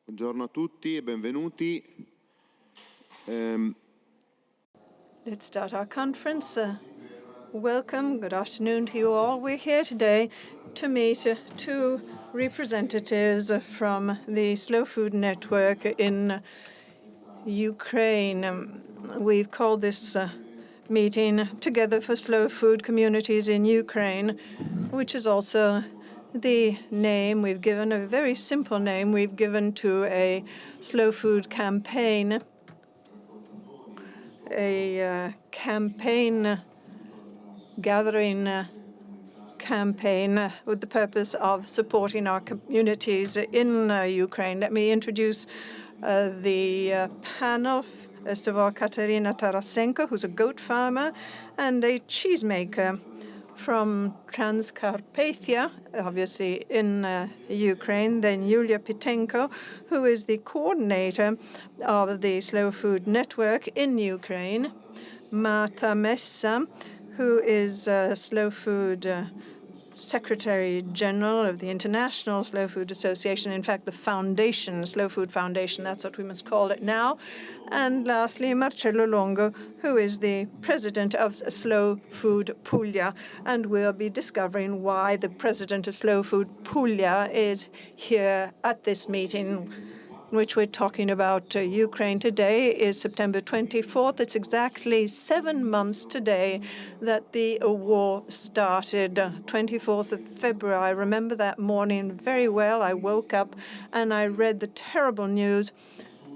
Buongiorno a tutti e benvenuti. Let's start our conference. Welcome, good afternoon to you all. We're here today to meet two representatives from the Slow Food Network in Ukraine. We've called this meeting Together for Slow Food Communities in Ukraine, which is also the name we've given, a very simple name we've given to a slow food campaign, a campaign gathering campaign with the purpose of supporting our communities in Ukraine. Let me introduce the panel. First of all, Katerina Tarasenko, who's a goat farmer and a cheesemaker from Transcarpathia, obviously in Ukraine. Then Yulia Pitenko, who is the coordinator of the Slow Food Network in Ukraine. Marta Messa, who is Slow Food Secretary General of the International Slow Food Association, in fact, the foundation, Slow Food Foundation, that's what we must call it now. And lastly, Marcello Longo, who is the president of Slow Food Puglia. And we'll be discovering why the president of Slow Food Puglia is here at this meeting, which we're talking about. Ukraine today is September 24th. It's exactly 7 months today that the war started, 24th of February. I remember that morning very well. I woke up and I read the terrible news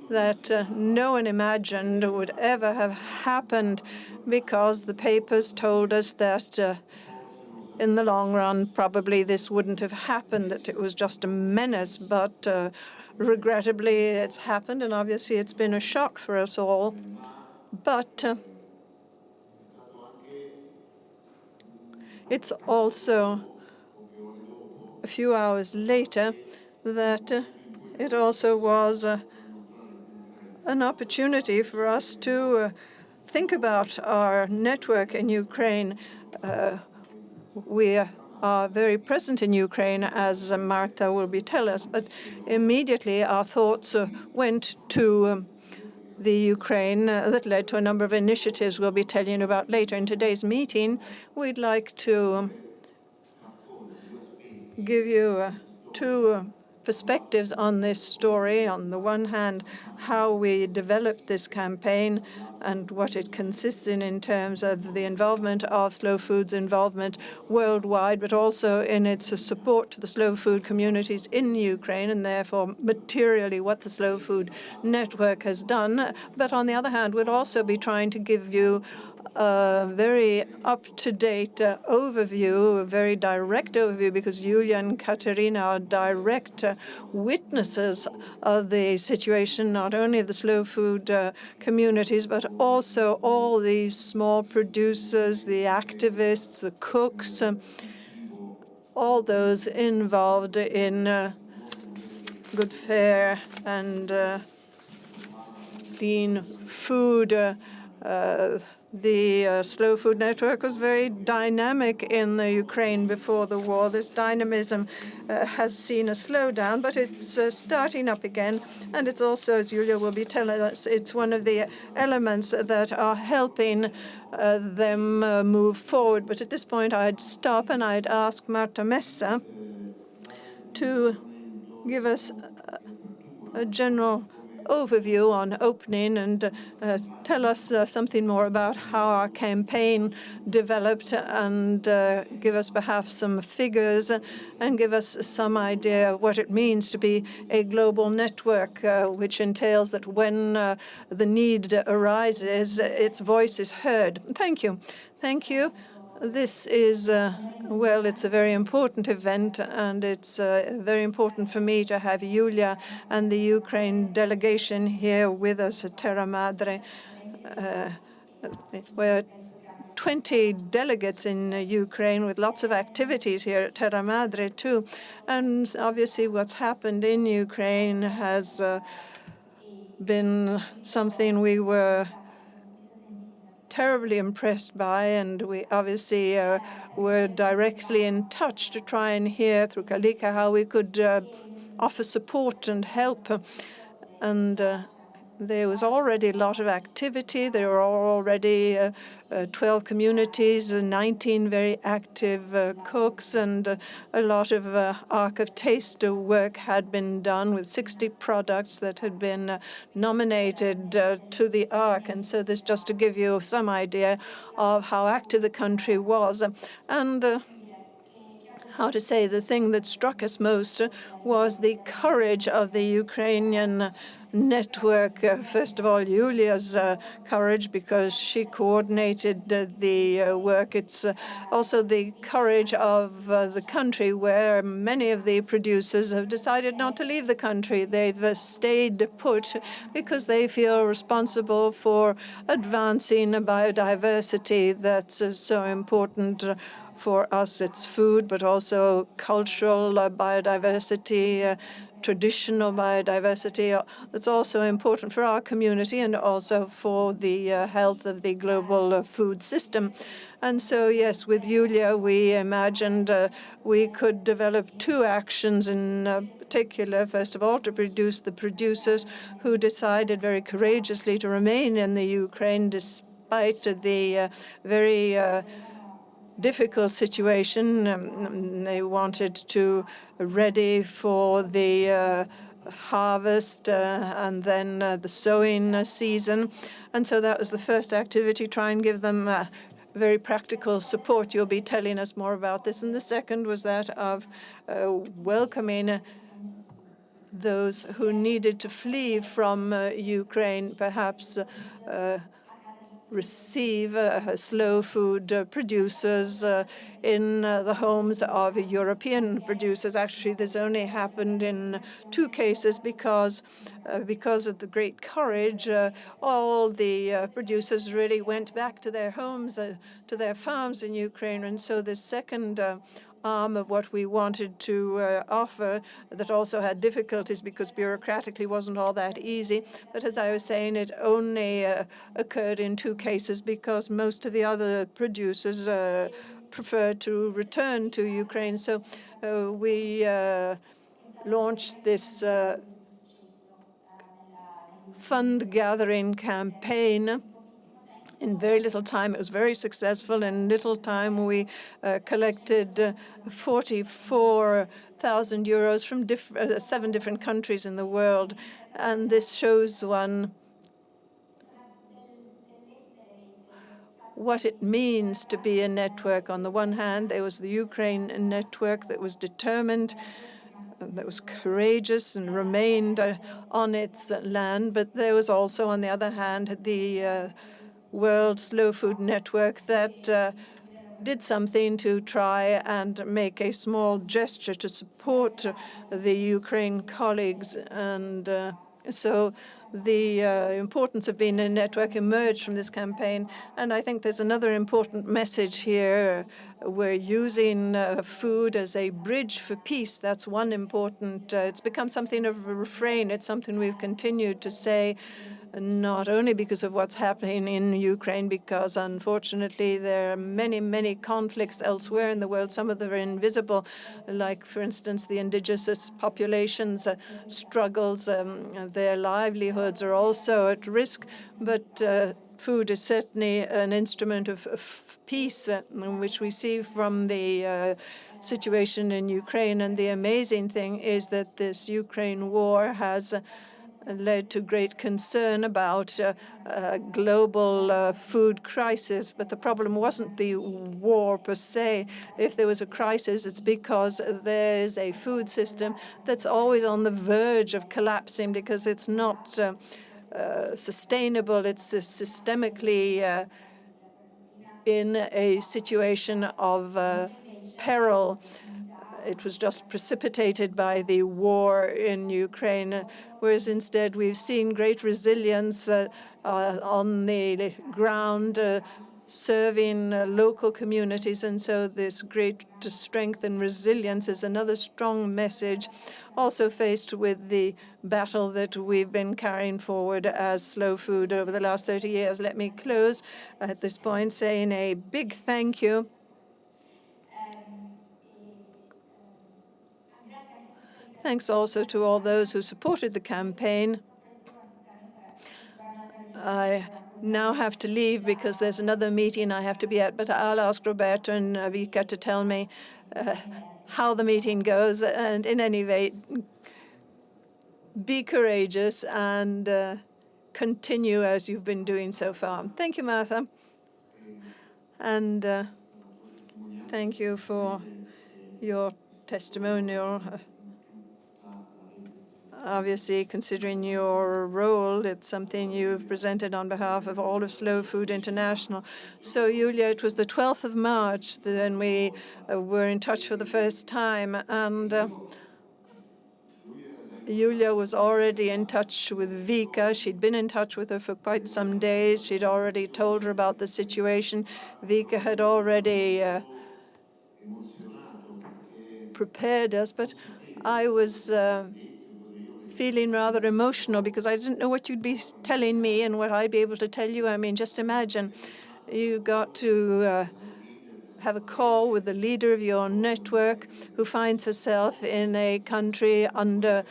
that no one imagined would ever have happened, because the papers told us that in the long run, probably this wouldn't have happened, that it was just a menace. But regrettably, it's happened, and obviously it's been a shock for us all. But it's also a few hours later that it also was an opportunity for us to think about our network in Ukraine. We are very present in Ukraine, as Marta will be telling us, but immediately our thoughts went to the Ukraine that led to a number of initiatives we'll be telling you about later in today's meeting. We'd like to give you two perspectives on this story. On the one hand, how we developed this campaign and what it consists in terms of the involvement of Slow Food's involvement worldwide, but also in its support to the slow food communities in Ukraine, and therefore materially what the Slow Food Network has done. But on the other hand, we'll also be trying to give you a very up-to-date overview, a very direct overview, because Yulia and Katerina are direct witnesses of the situation, not only of the slow food communities, but also all these small producers, the activists, the cooks, all those involved in good fare and clean food. The Slow Food Network was very dynamic in the Ukraine before the war. This dynamism has seen a slowdown, but it's starting up again. And it's also, as Yulia will be telling us, it's one of the elements that are helping them move forward. But at this point, I'd stop and I'd ask Marta Messa to give us a general overview on opening and tell us something more about how our campaign developed, and give us perhaps some figures and give us some idea of what it means to be a global network, which entails that when the need arises, its voice is heard. Thank you. Thank you. This is, well, it's a very important event, and it's very important for me to have Yulia and the Ukraine delegation here with us at Terra Madre. We're 20 delegates in Ukraine with lots of activities here at Terra Madre, too. And obviously what's happened in Ukraine has been something we were terribly impressed by, and we obviously were directly in touch to try and hear through Kalika how we could offer support and help. And there was already a lot of activity. There were already 12 communities, 19 very active cooks, and a lot of Ark of Taste work had been done with 60 products that had been nominated to the Ark. And so this just to give you some idea of how active the country was. And how to say, the thing that struck us most was the courage of the Ukrainian network. First of all, Yulia's courage, because she coordinated the work. It's also the courage of the country, where many of the producers have decided not to leave the country. They've stayed put because they feel responsible for advancing biodiversity that's so important for us. It's food, but also cultural biodiversity, traditional biodiversity. That's also important for our community and also for the health of the global food system. And so, yes, with Yulia, we imagined we could develop two actions in particular. First of all, to produce the producers who decided very courageously to remain in the Ukraine despite the very difficult situation. They wanted to ready for the harvest and then the sowing season. And so that was the first activity, try and give them very practical support. You'll be telling us more about this. And the second was that of welcoming those who needed to flee from Ukraine, perhaps receive slow food producers in the homes of European producers. Actually, this only happened in 2 cases because of the great courage. All the producers really went back to their homes, to their farms in Ukraine. And so the second arm of what we wanted to offer that also had difficulties because bureaucratically wasn't all that easy. But as I was saying, it only occurred in 2 cases because most of the other producers preferred to return to Ukraine. So we launched this fund gathering campaign. In very little time, it was very successful. In little time, we collected 44,000 euros from 7 different countries in the world. And this shows one what it means to be a network. On the one hand, there was the Ukraine network that was determined, that was courageous and remained on its land. But there was also, on the other hand, the World Slow Food Network that did something to try and make a small gesture to support the Ukraine colleagues. And so the importance of being a network emerged from this campaign. And I think there's another important message here. We're using food as a bridge for peace. That's one important, it's become something of a refrain. It's something we've continued to say, not only because of what's happening in Ukraine, because unfortunately there are many, many conflicts elsewhere in the world. Some of them are invisible, like, for instance, the indigenous populations' struggles. Their livelihoods are also at risk. But food is certainly an instrument of peace, which we see from the situation in Ukraine. And the amazing thing is that this Ukraine war has led to great concern about a global food crisis. But the problem wasn't the war per se. If there was a crisis, it's because there is a food system that's always on the verge of collapsing because it's not sustainable. It's systemically in a situation of peril. It was just precipitated by the war in Ukraine, whereas instead we've seen great resilience on the ground, serving local communities. And so this great strength and resilience is another strong message, also faced with the battle that we've been carrying forward as Slow Food over the last 30 years. Let me close at this point saying a big thank you Thanks also to all those who supported the campaign. I now have to leave because there's another meeting I have to be at, but I'll ask Roberto and Vika to tell me how the meeting goes. And in any way, be courageous and continue as you've been doing so far. Thank you, Martha. And thank you for your testimonial. Obviously, considering your role, it's something you've presented on behalf of all of Slow Food International. So, Julia, it was the 12th of March then we were in touch for the first time, and Julia was already in touch with Vika. She'd been in touch with her for quite some days. She'd already told her about the situation. Vika had already prepared us, but I was feeling rather emotional because I didn't know what you'd be telling me and what I'd be able to tell you. I mean, just imagine you got to have a call with the leader of your network who finds herself in a country under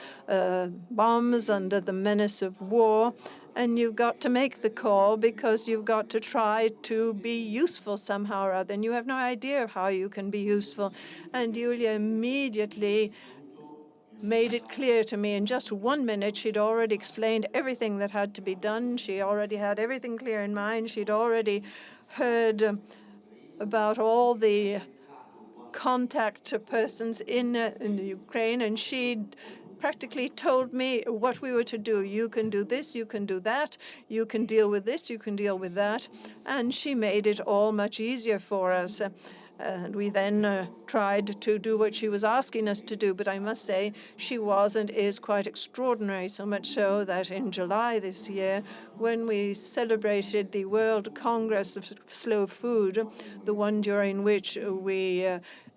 bombs, under the menace of war, and you've got to make the call because you've got to try to be useful somehow or other, and you have no idea of how you can be useful. And Julia immediately made it clear to me in just 1 minute. She'd already explained everything that had to be done. She already had everything clear in mind. She'd already heard about all the contact persons in the Ukraine, and she'd practically told me what we were to do. You can do this, you can do that, you can deal with this, you can deal with that. And she made it all much easier for us. And we then tried to do what she was asking us to do. But I must say, she was and is quite extraordinary, so much so that in July this year, when we celebrated the World Congress of Slow Food, the one during which we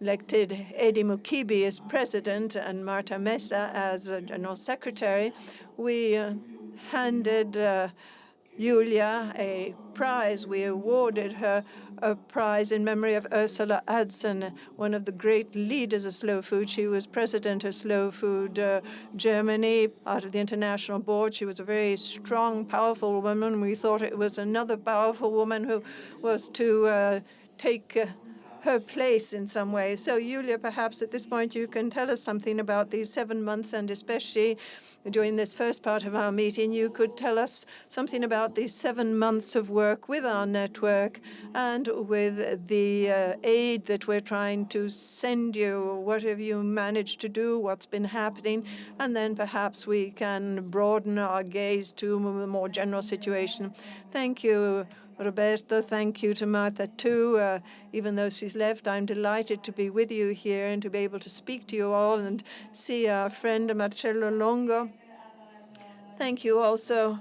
elected Edi Mukibi as president and Marta Mesa as general secretary, we handed Julia a prize. We awarded her a prize in memory of Ursula Adson, one of the great leaders of slow food. She was president of Slow Food Germany, part of the international board. She was a very strong, powerful woman. We thought it was another powerful woman who was to take her place in some way. So, Julia, perhaps at this point you can tell us something about these 7 months, and especially during this first part of our meeting, you could tell us something about these 7 months of work with our network and with the aid that we're trying to send you. What have you managed to do? What's been happening? And then perhaps we can broaden our gaze to a more general situation. Thank you, Roberto. Thank you to Martha, too. Even though she's left, I'm delighted to be with you here and to be able to speak to you all and see our friend Marcello Longo. Thank you also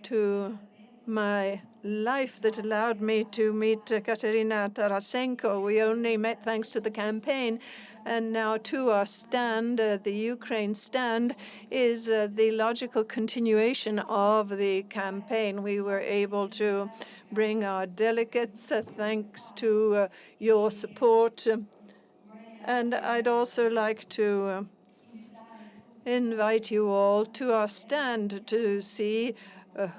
to my life that allowed me to meet Katerina Tarasenko. We only met thanks to the campaign. And now to our stand, the Ukraine stand, is the logical continuation of the campaign. We were able to bring our delegates thanks to your support. And I'd also like to invite you all to our stand to see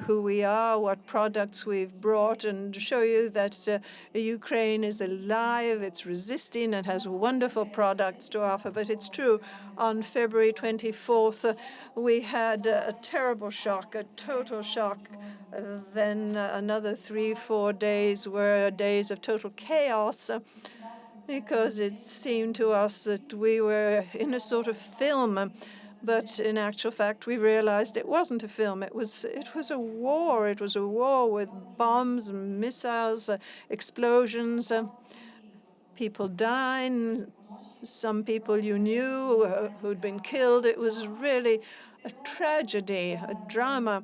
who we are, what products we've brought, and show you that Ukraine is alive, it's resisting, and has wonderful products to offer. But it's true, on February 24th, we had a terrible shock, a total shock. Then another 3-4 days were days of total chaos, because it seemed to us that we were in a sort of film. But in actual fact, we realized it wasn't a film. It was a war. It was a war with bombs, missiles, explosions, people dying, some people you knew who'd been killed. It was really a tragedy, a drama.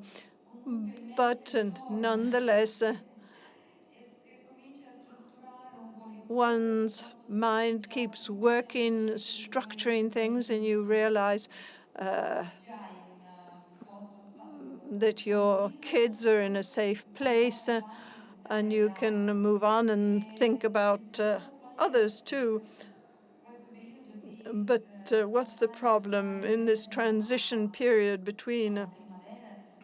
But nonetheless, one's mind keeps working, structuring things, and you realize that your kids are in a safe place, and you can move on and think about others too. But what's the problem in this transition period between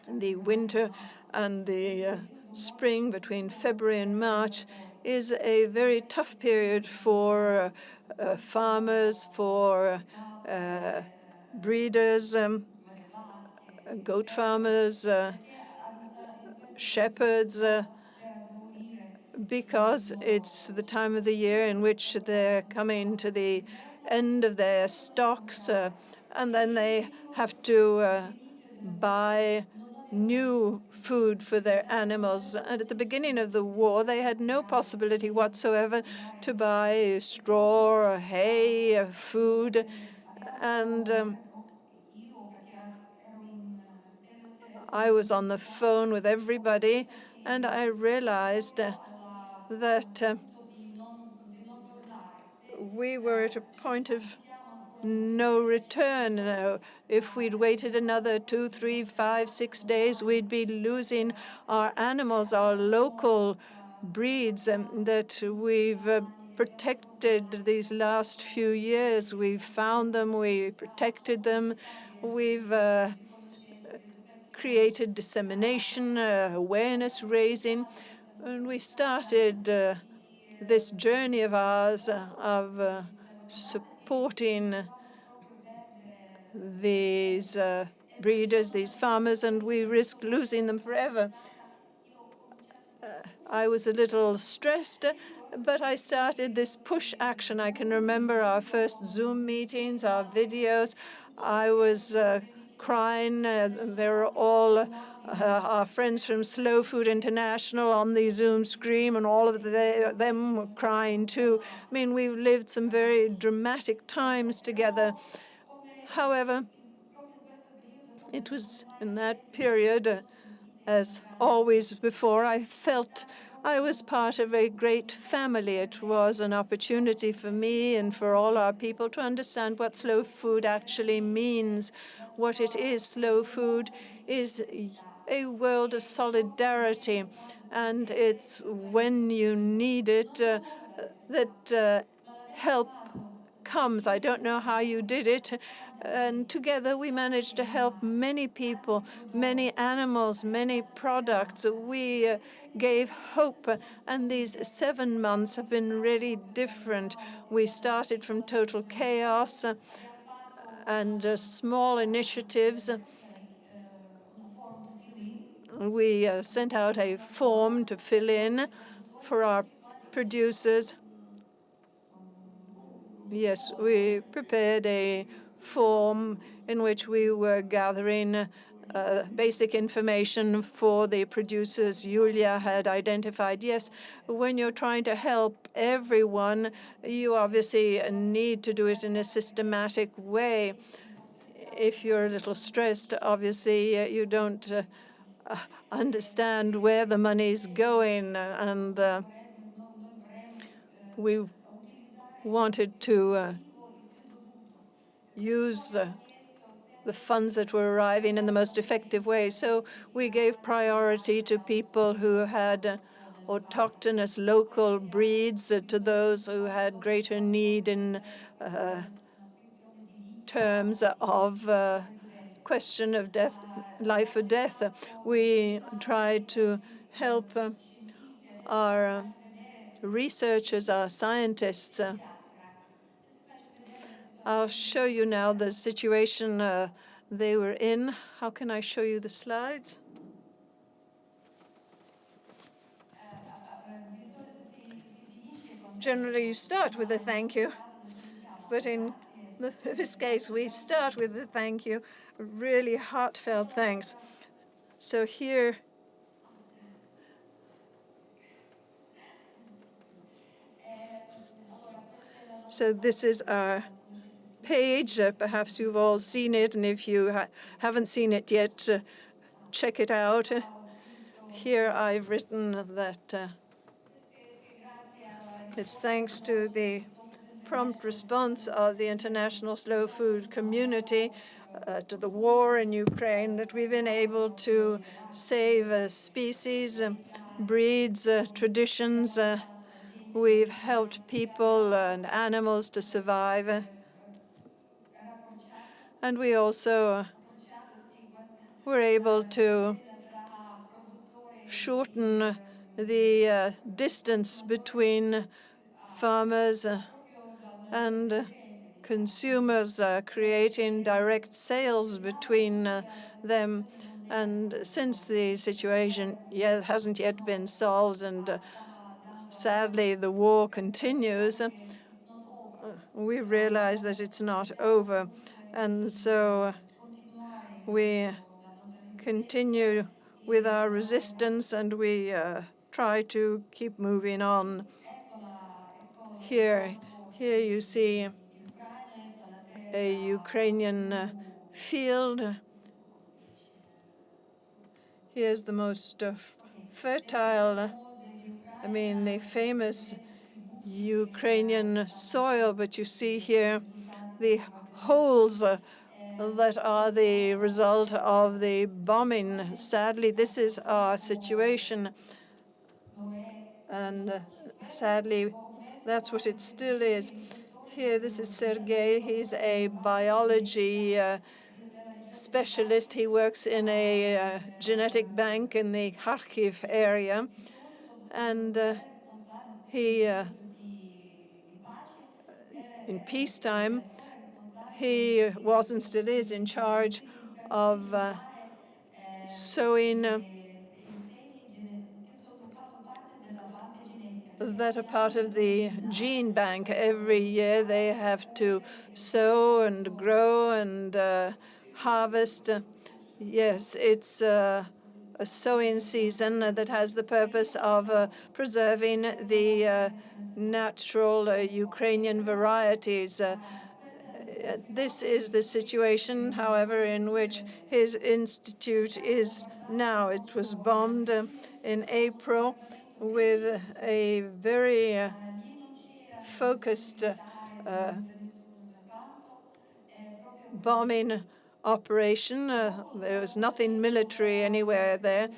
the winter and the spring, between February and March, is a very tough period for farmers, for breeders, goat farmers, shepherds, because it's the time of the year in which they're coming to the end of their stocks, and then they have to buy new food for their animals. And at the beginning of the war, they had no possibility whatsoever to buy straw, or hay, or food. And I was on the phone with everybody, and I realized that we were at a point of no return. If we'd waited another 2, 3, 5, 6 days, we'd be losing our animals, our local breeds that we've protected these last few years. We've found them, we protected them, we've created dissemination, awareness raising, and we started this journey of ours of supporting these breeders, these farmers, and we risked losing them forever. I was a little stressed, but I started this push action. I can remember our first Zoom meetings, our videos. I was crying. They were all our friends from Slow Food International on the Zoom screen, and all of them were crying too. I mean, we've lived some very dramatic times together. However, it was in that period, as always before, I felt I was part of a great family. It was an opportunity for me and for all our people to understand what slow food actually means, what it is. Slow food is a world of solidarity, and it's when you need it that help comes. I don't know how you did it. And together we managed to help many people, many animals, many products. We gave hope, and these 7 months have been really different. We started from total chaos and small initiatives. We sent out a form to fill in for our producers. Yes, we prepared a form in which we were gathering basic information for the producers. Julia had identified, yes, when you're trying to help everyone, you obviously need to do it in a systematic way. If you're a little stressed, obviously you don't understand where the money's going, and we wanted to use the funds that were arriving in the most effective way. So we gave priority to people who had autochthonous local breeds, to those who had greater need in terms of question of death, life or death. We tried to help our researchers, our scientists. I'll show you now the situation they were in. How can I show you the slides? Generally, you start with a thank you, but in this case, we start with a thank you, really heartfelt thanks. So here, so this is our page. Perhaps you've all seen it, and if you haven't seen it yet, check it out. Here I've written that it's thanks to the prompt response of the international slow food community to the war in Ukraine that we've been able to save species, breeds, traditions. We've helped people and animals to survive. And we also were able to shorten the distance between farmers and consumers, creating direct sales between them. And since the situation hasn't yet been solved, and sadly the war continues, we realize that it's not over. And so we continue with our resistance, and we try to keep moving on. Here you see a Ukrainian field. Here's the most fertile, the famous Ukrainian soil, but you see here the holes that are the result of the bombing. Sadly, this is our situation, and sadly, that's what it still is. Here, this is Sergei. He's a biology specialist. He works in a genetic bank in the Kharkiv area, and he, in peacetime, he was and still is in charge of sowing that are part of the gene bank. Every year they have to sow and grow and harvest. Yes, it's a sowing season that has the purpose of preserving the natural Ukrainian varieties. This is the situation, however, in which his institute is now. It was bombed in April with a very focused bombing operation. There was nothing military anywhere there.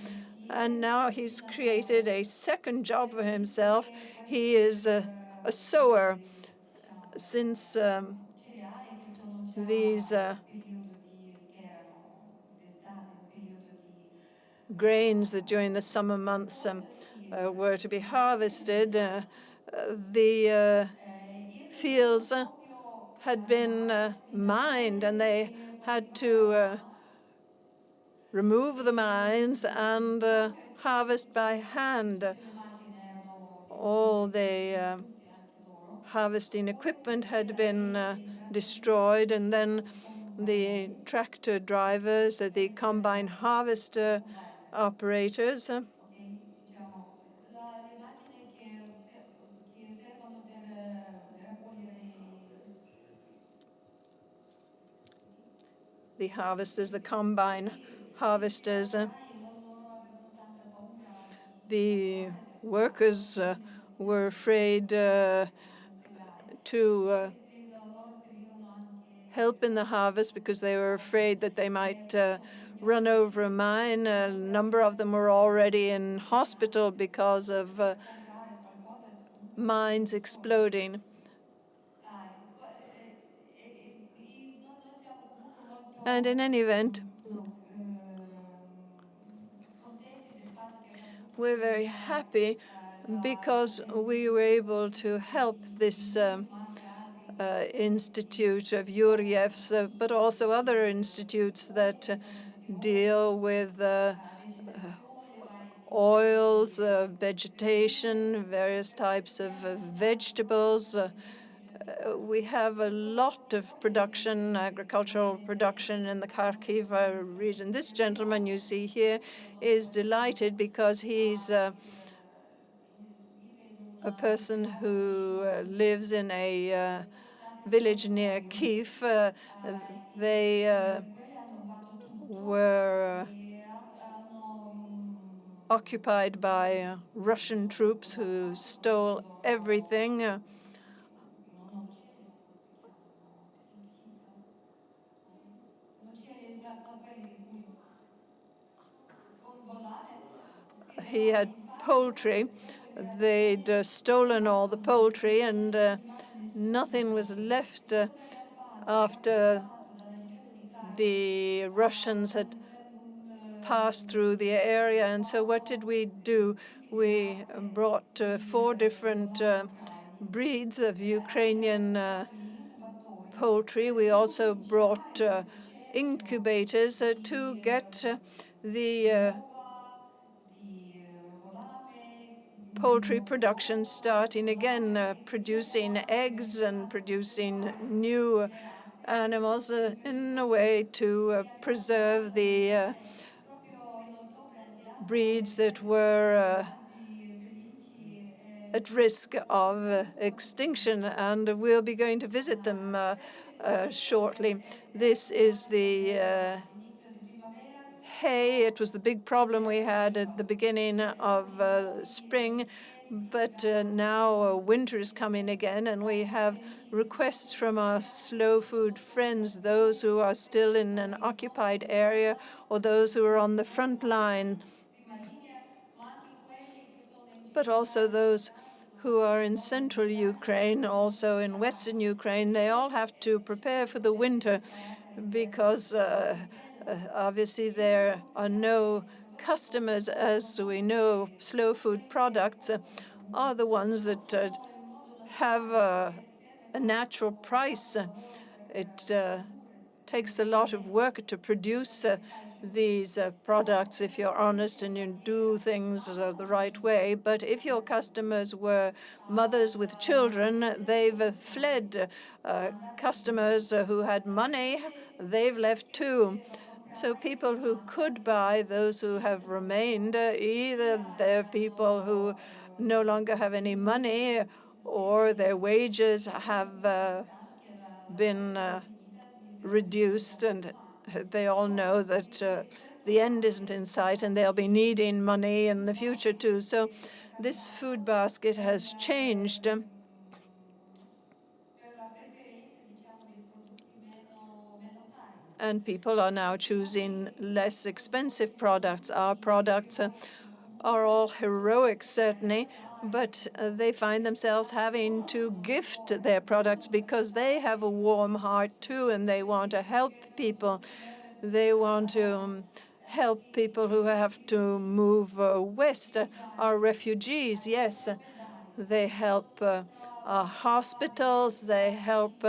And now he's created a second job for himself. He is a sower. Since these grains that during the summer months were to be harvested, the fields had been mined, and they had to remove the mines and harvest by hand. All the harvesting equipment had been destroyed, and then the tractor drivers, the combine harvester operators, the harvesters, the combine harvesters, the workers were afraid to help in the harvest because they were afraid that they might run over a mine. A number of them were already in hospital because of mines exploding. And in any event, we're very happy because we were able to help this institute of Yuryev's, but also other institutes that deal with oils, vegetation, various types of vegetables. We have a lot of production, agricultural production in the Kharkiv region. This gentleman you see here is delighted because he's a person who lives in a village near Kiev. They were occupied by Russian troops who stole everything. He had poultry. They'd stolen all the poultry, and nothing was left after the Russians had passed through the area. And so what did we do? We brought 4 different breeds of Ukrainian poultry. We also brought incubators to get the poultry production starting again, producing eggs and producing new animals in a way to preserve the breeds that were at risk of extinction, and we'll be going to visit them shortly. This is the hay. It was the big problem we had at the beginning of spring, but now winter is coming again, and we have requests from our slow food friends, those who are still in an occupied area or those who are on the front line, but also those who are in central Ukraine, also in western Ukraine. They all have to prepare for the winter because obviously there are no customers. As we know, slow food products are the ones that have a natural price. It takes a lot of work to produce these products if you're honest and you do things the right way. But if your customers were mothers with children, they've fled. Customers who had money, they've left too. So people who could buy, those who have remained, either they're people who no longer have any money or their wages have been reduced, and they all know that the end isn't in sight and they'll be needing money in the future too. So this food basket has changed. And people are now choosing less expensive products. Our products are all heroic, certainly, but they find themselves having to gift their products because they have a warm heart too, and they want to help people. They want to help people who have to move west, our refugees, yes. They help our hospitals, they help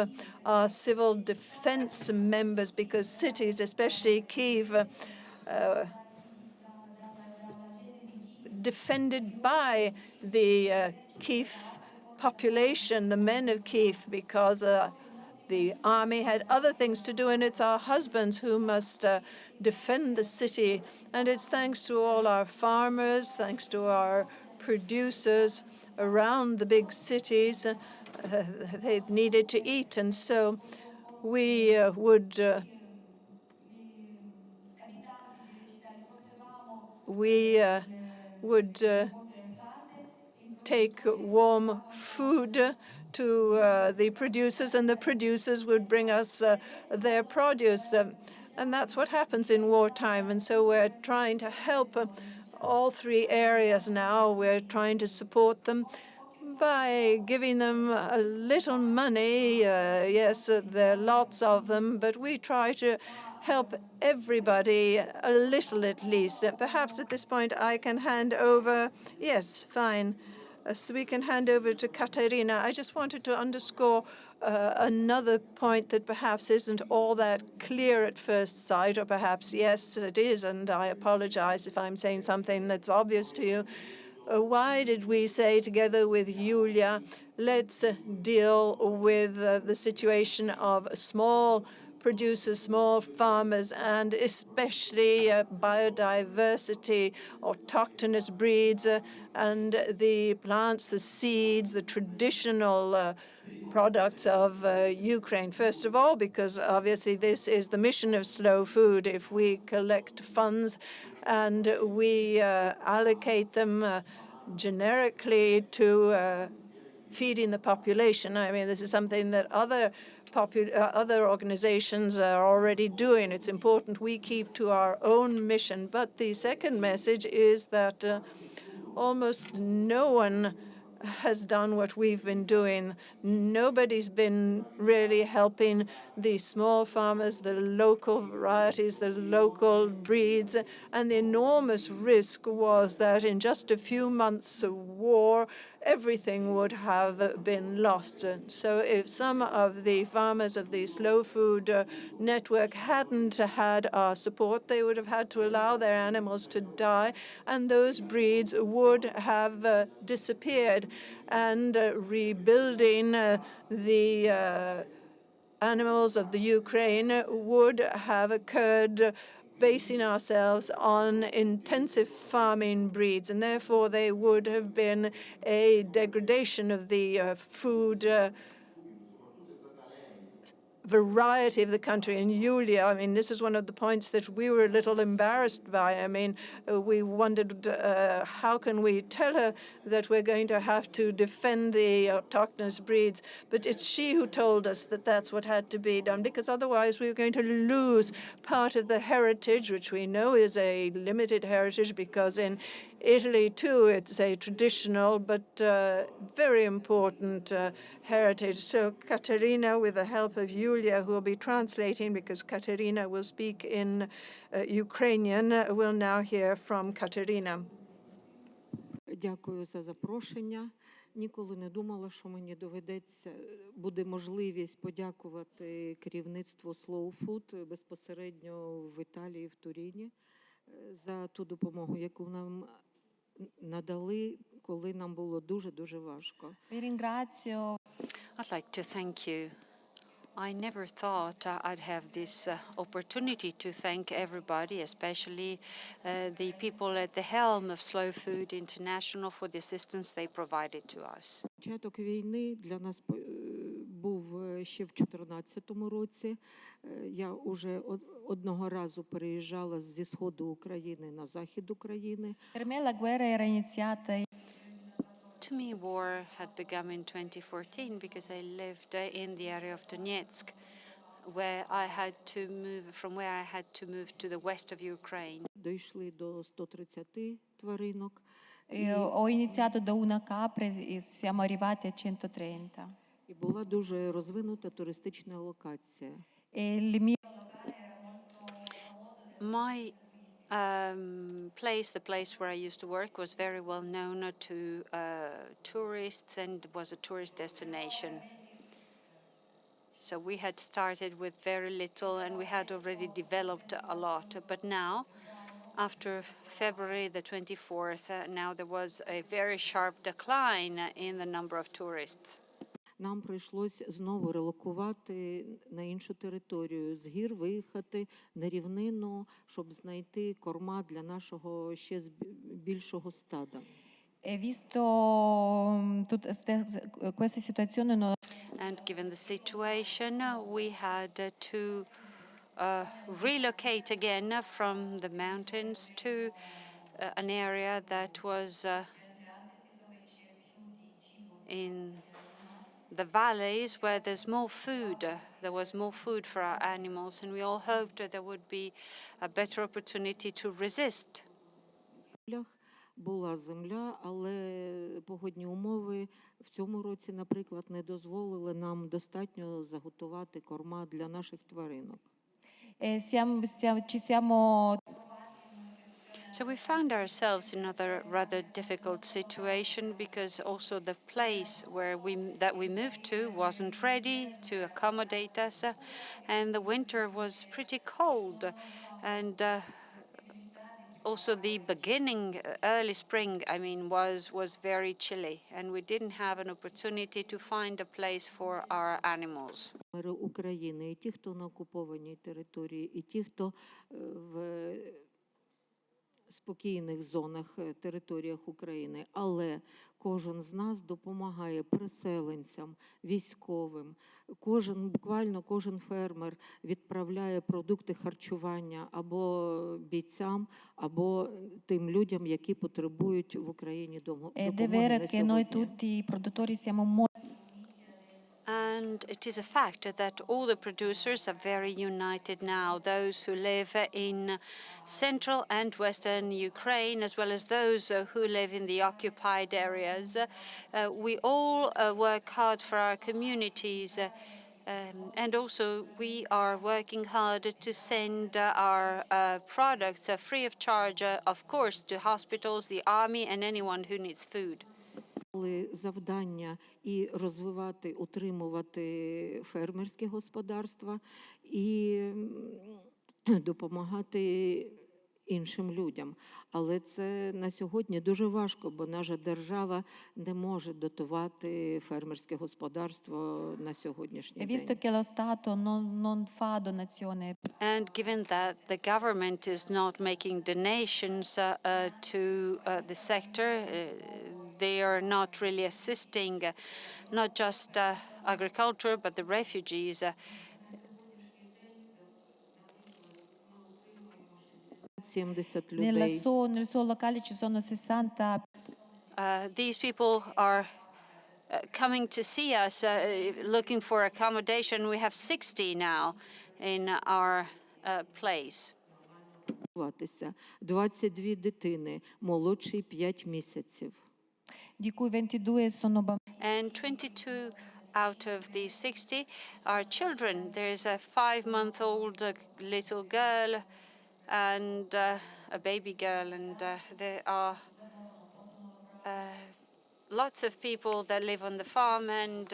our civil defense members, because cities, especially Kyiv, defended by the Kyiv population, the men of Kyiv, because the army had other things to do, and it's our husbands who must defend the city. And it's thanks to all our farmers, thanks to our producers around the big cities. They needed to eat, and so we would take warm food to the producers, and the producers would bring us their produce. And that's what happens in wartime. And so we're trying to help all 3 areas now. We're trying to support them by giving them a little money. Yes, there are lots of them, but we try to help everybody a little at least. Perhaps at this point I can hand over. Yes, fine. So we can hand over to Katerina. I just wanted to underscore another point that perhaps isn't all that clear at first sight, or perhaps, yes, it is, and I apologize if I'm saying something that's obvious to you. Why did we say, together with Julia, let's deal with the situation of small producers, small farmers, and especially biodiversity, autochthonous breeds, and the plants, the seeds, the traditional products of Ukraine. First of all, because obviously this is the mission of Slow Food. If we collect funds and we allocate them generically to feeding the population, I mean, this is something that other organizations are already doing. It's important we keep to our own mission. But the second message is that almost no one has done what we've been doing. Nobody's been really helping the small farmers, the local varieties, the local breeds, and the enormous risk was that in just a few months of war, everything would have been lost. So if some of the farmers of the Slow Food Network hadn't had our support, they would have had to allow their animals to die, and those breeds would have disappeared. And rebuilding the animals of the Ukraine would have occurred basing ourselves on intensive farming breeds, and therefore they would have been a degradation of the food variety of the country. And Julia, I mean, this is one of the points that we were a little embarrassed by. I mean, we wondered how can we tell her that we're going to have to defend the autochthonous breeds, but it's she who told us that that's what had to be done, because otherwise we were going to lose part of the heritage, which we know is a limited heritage, because in Italy, too, it's a traditional but very important heritage. So Katerina, with the help of Julia, who will be translating, because Katerina will speak in Ukrainian, will now hear from Katerina. Дякую за запрошення. Ніколи не думала, що мені буде можливість подякувати керівництву Slow Food безпосередньо в Італії, в Туріні, за ту допомогу, яку нам надали, коли нам було дуже-дуже важко. Vi ringrazio. I'd like to thank you. I never thought I'd have this opportunity to thank everybody, especially the people at the helm of Slow Food International, for the assistance they provided to us. Початок війни для нас був ще в 2014 році. Я уже одного разу переїжджала зі сходу України на захід України. Per me la guerra era iniziata. To me, war had begun in 2014 because I lived in the area of Donetsk, where I had to move to the west of Ukraine. Дійшли до 130 тваринок. Ho iniziato da una capra e siamo arrivati a 130. І була дуже розвинута туристична локація. E le mie My the place where I used to work, was very well known to tourists and was a tourist destination. So we had started with very little and we had already developed a lot. But now, after February the 24th, now there was a very sharp decline in the number of tourists. Нам прийшлось знову релокувати на іншу територію, з гір виїхати на рівнину, щоб знайти корма для нашого ще більшого стада. visto questa situazione And given the situation, we had to relocate again from the mountains to an area that was in the valleys where there's more food. There was more food for our animals, and we all hoped that there would be a better opportunity to resist. Була земля, але погодні умови в цьому році, наприклад, не дозволили нам достатньо заготувати корма для наших тваринок. ci siamo So we found ourselves in another rather difficult situation because also the place that we moved to wasn't ready to accommodate us, and the winter was pretty cold, and also the beginning, early spring, was very chilly, and we didn't have an opportunity to find a place for our animals. України, і ті, хто на окупованій території, і ті, хто в спокійних зонах, територіях України, але кожен з нас допомагає переселенцям, військовим. Буквально кожен фермер відправляє продукти харчування або бійцям, або тим людям, які потребують в Україні допомоги на сьогодні. È vero che noi tutti i produttori siamo molto And And it is a fact that all the producers are very united now, those who live in central and western Ukraine, as well as those who live in the occupied areas. We all work hard for our communities. And also, we are working hard to send our products free of charge, of course, to hospitals, the army, and anyone who needs food. Завдання і розвивати, утримувати фермерські господарства і допомагати іншим людям. Але це на сьогодні дуже важко, бо наша держава не може дотувати фермерське господарство на сьогоднішній Visto день. che lo Stato non fa donazione And given that the government is not making donations to the sector, they are not really assisting not just agriculture, but the refugees. 70 nel людей. nel suo locale ci sono 60 These people are coming to see us, looking for accommodation. We have 60 now in our place. 22 дитини, молодший 5 місяців. di cui 22 sono bambini. And 22 out of the 60 are children. There's a 5-month-old little girl and a baby girl, and there are lots of people that live on the farm, and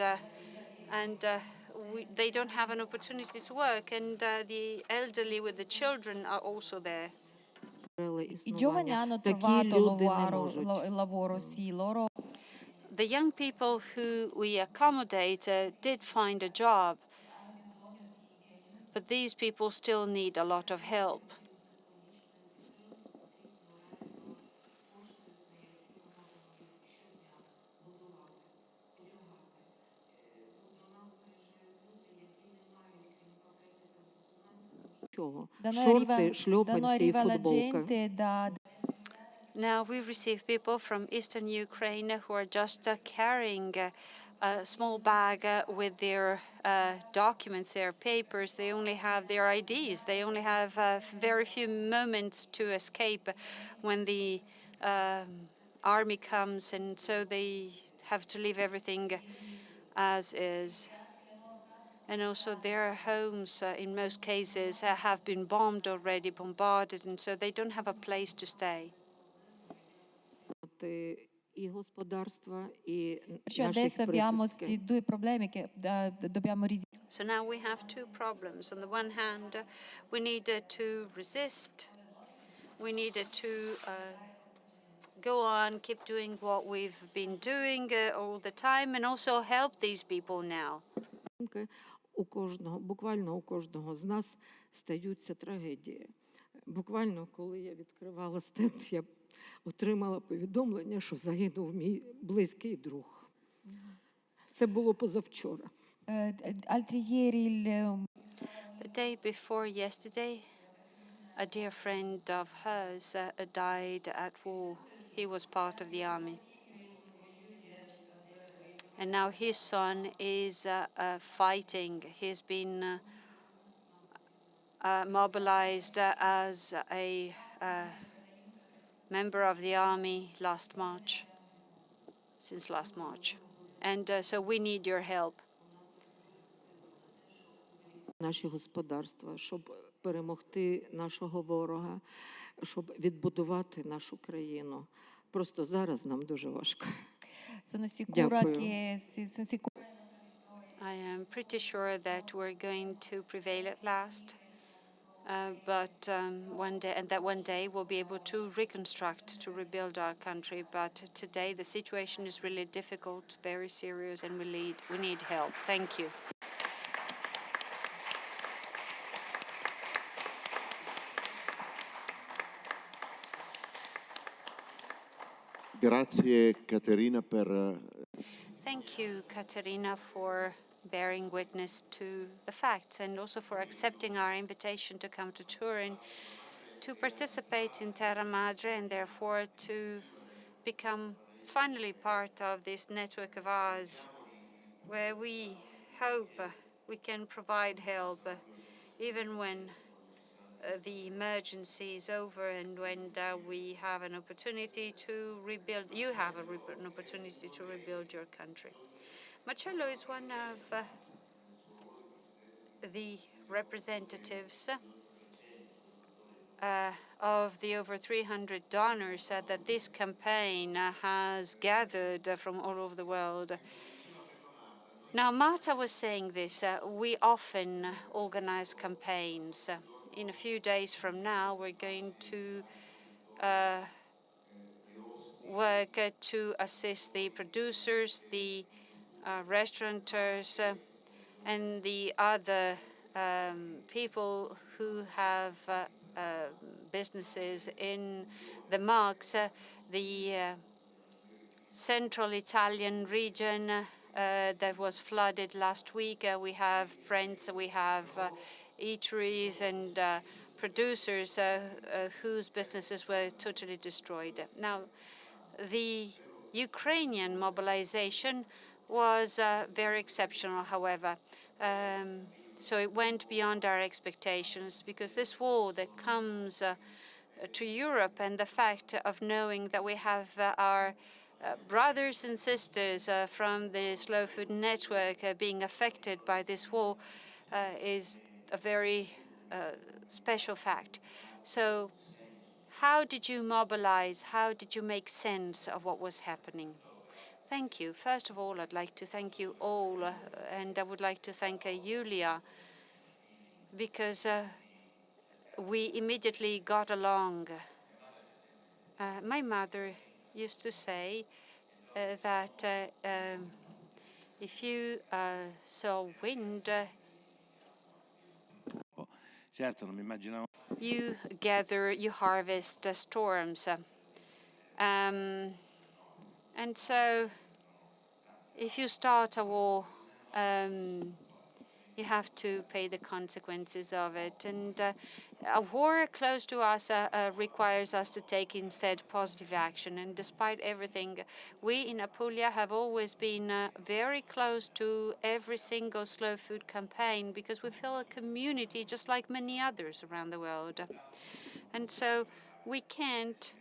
they don't have an opportunity to work, and the elderly with the children are also there. I giovani hanno Такі trovato люди не можуть. lavoro, sì, loro The young people who we accommodate did find a job, but these people still need a lot of help. da noi Шорти, arriva шльопанці і la футболка. Now gente we receive people from eastern Ukraine who are just carrying a small bag with their documents, their papers. They only have their IDs. They only have very few moments to escape when the army comes, and so they have to leave everything as is. And also their homes, in most cases, have been bombed already, bombarded, and so they don't have a place to stay. І господарства, і Perciò наші adesso abbiamo прихистки. questi due problemi che dobbiamo risolvere. So now we have two problems. On the one hand, we need to resist. We needed to go on, keep doing what we've been doing all the time, and also help these people now. У кожного, буквально у кожного з нас стаються трагедії. Буквально, коли я відкривала стенд, я отримала повідомлення, що загинув мій близький друг. Це було позавчора. Altri ieri The day before yesterday, a dear friend of hers died at war. He was part of the army. And now his son is fighting. He's been mobilized as a member of the army since last March. And so we need your help. Наші господарства, щоб перемогти нашого ворога, щоб відбудувати нашу країну. Просто зараз нам дуже важко. sono sicura Дякую. che sono sicura I am pretty sure that we're going to prevail at last. But one day we'll be able to reconstruct, to rebuild our country. But today the situation is really difficult, very serious, and we need help. Thank you. Grazie Caterina per Thank you, Katerina, for bearing witness to the facts and also for accepting our invitation to come to Turin to participate in Terra Madre and therefore to become finally part of this network of ours where we hope we can provide help even when the emergency is over and when we have an opportunity to rebuild, you have an opportunity to rebuild your country. Marcello is one of the representatives of the over 300 donors that this campaign has gathered from all over the world. Now, Marta was saying this, we often organize campaigns. In a few days from now, we're going to work to assist the producers, the restaurateurs, and the other people who have businesses in the Marques, the central Italian region that was flooded last week. We have friends, we have eateries and producers whose businesses were totally destroyed. Now, the Ukrainian mobilization was very exceptional, however. So it went beyond our expectations because this war that comes to Europe and the fact of knowing that we have our brothers and sisters from the Slow Food Network being affected by this war is a very special fact. So how did you mobilize? How did you make sense of what was happening? Thank you. First of all, I'd like to thank you all, and I would like to thank Julia, because we immediately got along. My mother used to say that if you saw wind, Certo, non mi immaginavo. you gather, you harvest storms. And so if you start a war, you have to pay the consequences of it. And a war close to us requires us to take instead positive action. And despite everything, we in Apulia have always been very close to every single slow food campaign because we feel a community just like many others around the world. And so we can't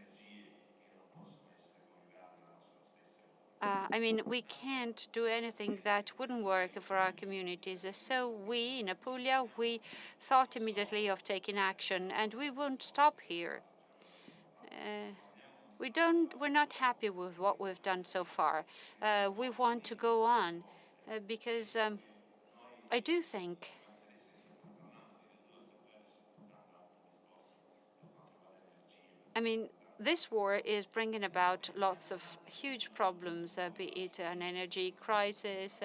we can't do anything that wouldn't work for our communities. So we, in Apulia, we thought immediately of taking action, and we won't stop here. We're not happy with what we've done so far. We want to go on because I do think this war is bringing about lots of huge problems, be it an energy crisis.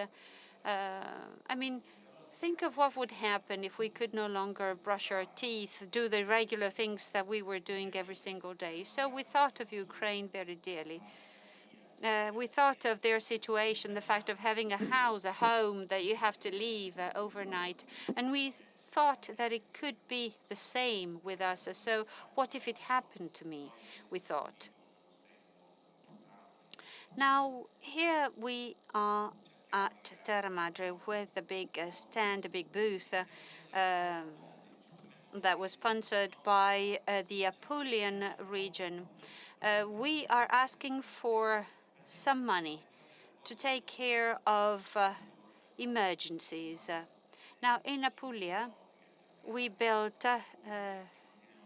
Think of what would happen if we could no longer brush our teeth, do the regular things that we were doing every single day. So we thought of Ukraine very dearly. We thought of their situation, the fact of having a house, a home that you have to leave overnight. And we thought that it could be the same with us. So what if it happened to me, we thought. Now, here we are at Terra Madre with a big stand, a big booth that was sponsored by the Apulian region. We are asking for some money to take care of emergencies. Now, in Apulia, we built,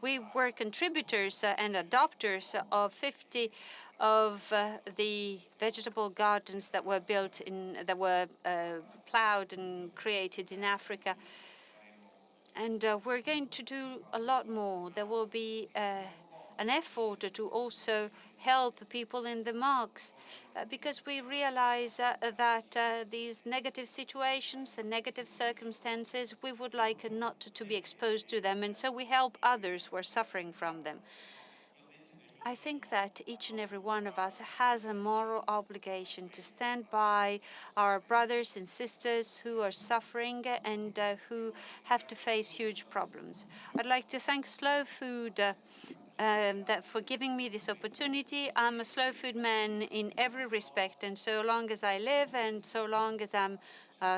we were contributors and adopters of 50 of the vegetable gardens that were built that were plowed and created in Africa. And we're going to do a lot more. There will be an effort to also help people in the Marques because we realize that these negative situations, the negative circumstances, we would like not to be exposed to them, and so we help others who are suffering from them. I think that each and every one of us has a moral obligation to stand by our brothers and sisters who are suffering and who have to face huge problems. I'd like to thank Slow Food for giving me this opportunity. I'm a slow food man in every respect, and so long as I live and so long as I'm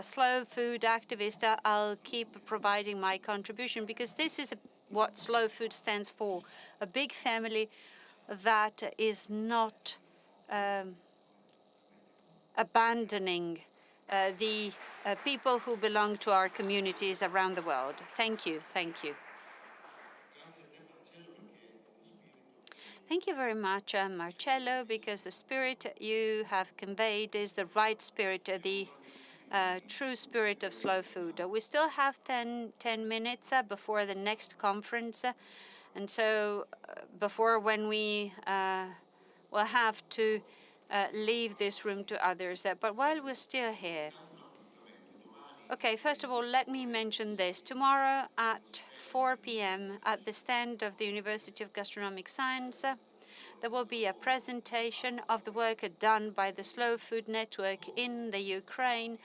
slow food activist, I'll keep providing my contribution, because this is what slow food stands for: a big family that is not abandoning the people who belong to our communities around the world. Thank you. Thank you. Thank you very much, Marcello, because the spirit you have conveyed is the right spirit, the true spirit of slow food. We still have 10 minutes before the next conference, and so before when we will have to leave this room to others. But while we're still here, okay, first of all, let me mention this. Tomorrow at 4 p.m. at the stand of the University of Gastronomic Science, there will be a presentation of the work done by the Slow Food Network in the Ukraine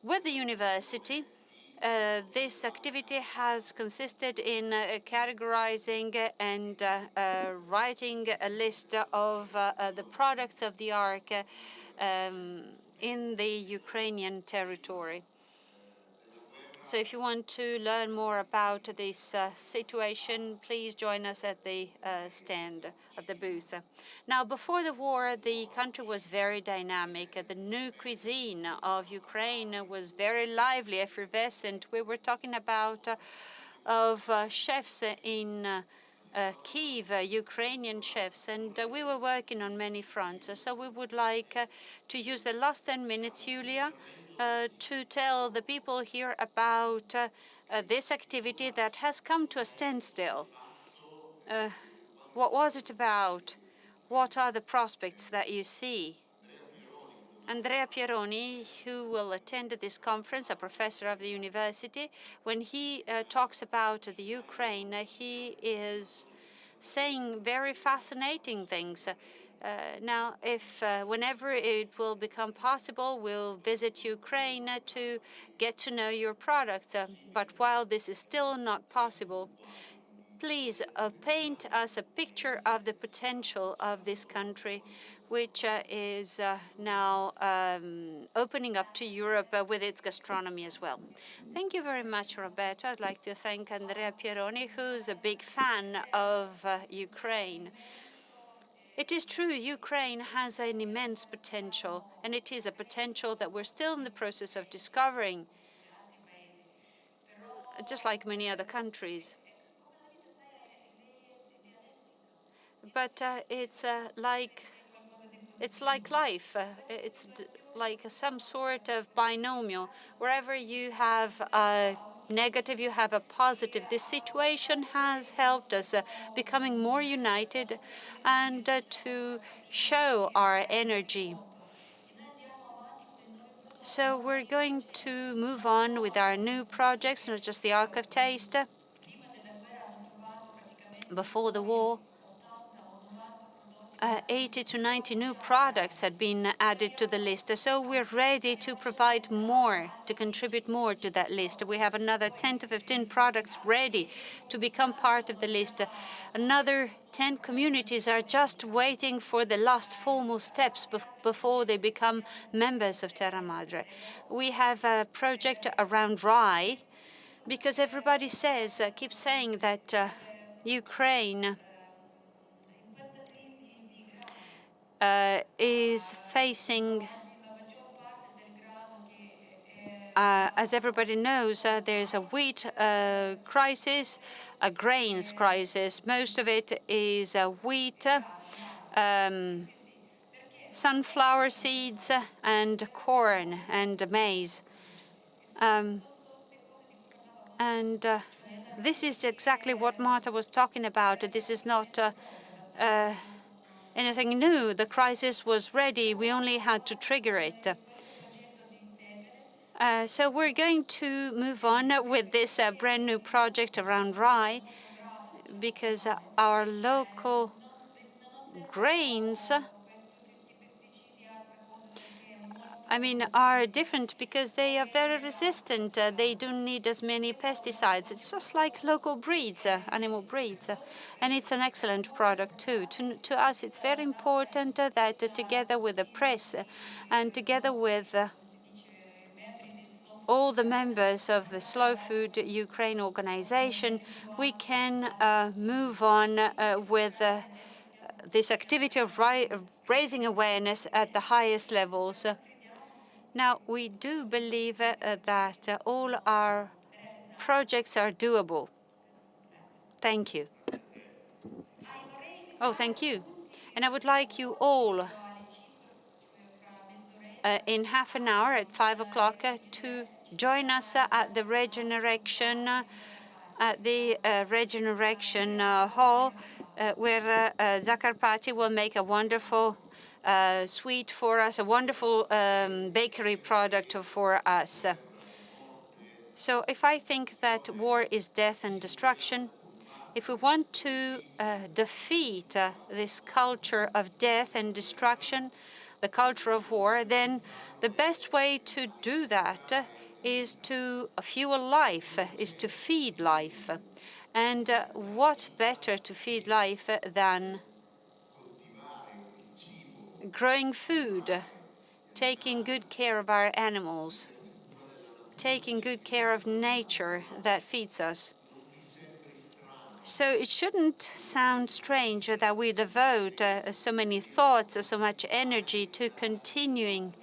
with the university. This activity has consisted in categorizing and writing a list of the products of the ARC in the Ukrainian territory. So if you want to learn more about this situation, please join us at the stand, at the booth. Now, before the war, the country was very dynamic. The new cuisine of Ukraine was very lively, effervescent. We were talking about chefs in Kyiv, Ukrainian chefs, and we were working on many fronts. So we would like to use the last 10 minutes, Julia, to tell the people here about this activity that has come to a standstill. What was it about? What are the prospects that you see? Andrea Pieroni, who will attend this conference, a professor of the university, when he talks about the Ukraine, he is saying very fascinating things. Now, if whenever it will become possible, we'll visit Ukraine to get to know your products. But while this is still not possible, please paint us a picture of the potential of this country, which is now opening up to Europe with its gastronomy as well. Thank you very much, Roberto. I'd like to thank Andrea Pieroni, who's a big fan of Ukraine. It is true, Ukraine has an immense potential, and it is a potential that we're still in the process of discovering, just like many other countries. But it's like life. It's like some sort of binomial. Wherever you have a negative, you have a positive. This situation has helped us becoming more united and to show our energy. So we're going to move on with our new projects, not just the Arc of Taste. Before the war, 80 to 90 new products had been added to the list. So we're ready to provide more, to contribute more to that list. We have another 10 to 15 products ready to become part of the list. Another 10 communities are just waiting for the last formal steps before they become members of Terra Madre. We have a project around rye, because everybody says, keeps saying that Ukraine is facing, as everybody knows, there's a wheat crisis, a grains crisis. Most of it is wheat, sunflower seeds, and corn and maize. This is exactly what Marta was talking about. This is not anything new. The crisis was ready. We only had to trigger it. So we're going to move on with this brand new project around rye, because our local grains, are different because they are very resistant. They don't need as many pesticides. It's just like local breeds, animal breeds. And it's an excellent product too. To us, it's very important that together with the press and together with all the members of the Slow Food Ukraine organization, we can move on with this activity of raising awareness at the highest levels. Now, we do believe that all our projects are doable. Thank you. Oh, thank you. And I would like you all in half an hour at 5 o'clock to join us at the Regeneration Hall, where Zakarpati will make a wonderful sweet for us, a wonderful bakery product for us. So if I think that war is death and destruction, if we want to defeat this culture of death and destruction, the culture of war, then the best way to do that is to fuel life, is to feed life. And what better to feed life than growing food, taking good care of our animals, taking good care of nature that feeds us. So it shouldn't sound strange that we devote so many thoughts, so much energy to continuing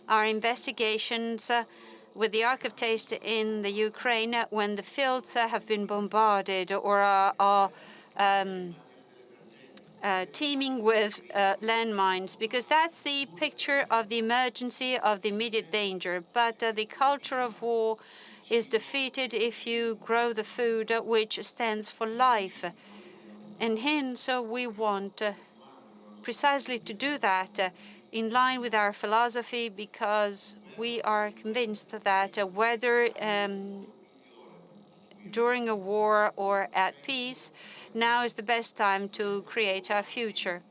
our investigations with the Ark of Taste in the Ukraine when the fields have been bombarded or are teeming with landmines, because that's the picture of the emergency, of the immediate danger. But the culture of war is defeated if you grow the food which stands for life. And hence we want precisely to do that in line with our philosophy, because we are convinced that whether during a war or at peace, now is the best time to create our future.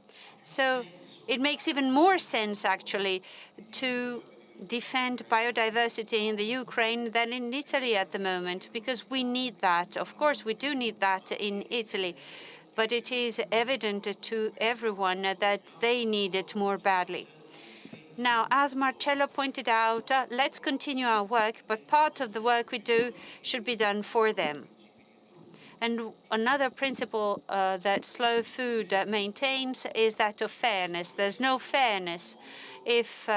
So it makes even more sense, actually, to defend biodiversity in the Ukraine than in Italy at the moment, because we need that. Of course, we do need that in Italy, but it is evident to everyone that they need it more badly. Now, as Marcello pointed out, let's continue our work, but part of the work we do should be done for them. And another principle that Slow Food maintains is that of fairness. There's no fairness if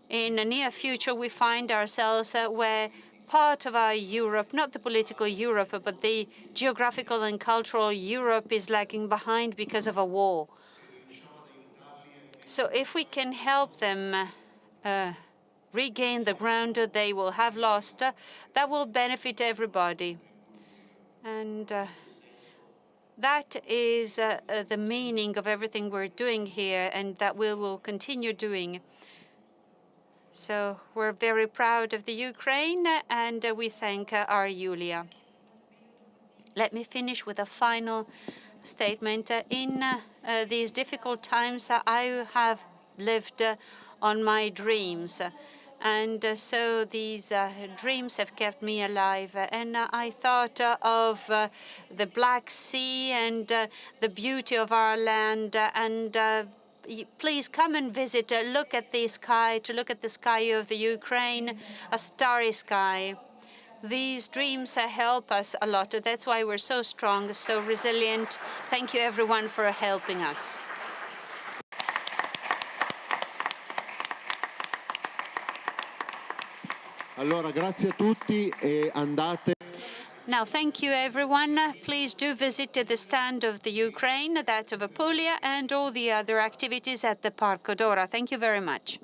in the near future we find ourselves where part of our Europe, not the political Europe, but the geographical and cultural Europe is lagging behind because of a war. So if we can help them regain the ground they will have lost, that will benefit everybody. And that is the meaning of everything we're doing here, and that we will continue doing. So we're very proud of the Ukraine, and we thank our Julia. Let me finish with a final statement. In these difficult times, I have lived on my dreams. And so these dreams have kept me alive. And I thought of the Black Sea and the beauty of our land. And please come and visit, look at the sky, to look at the sky of the Ukraine, a starry sky. These dreams help us a lot. That's why we're so strong, so resilient. Thank you, everyone, for helping us. Allora, grazie a tutti e andate. Now, thank you, everyone. Please do visit the stand of the Ukraine, that of Apulia, and all the other activities at the Parco d'Ora. Thank you very much.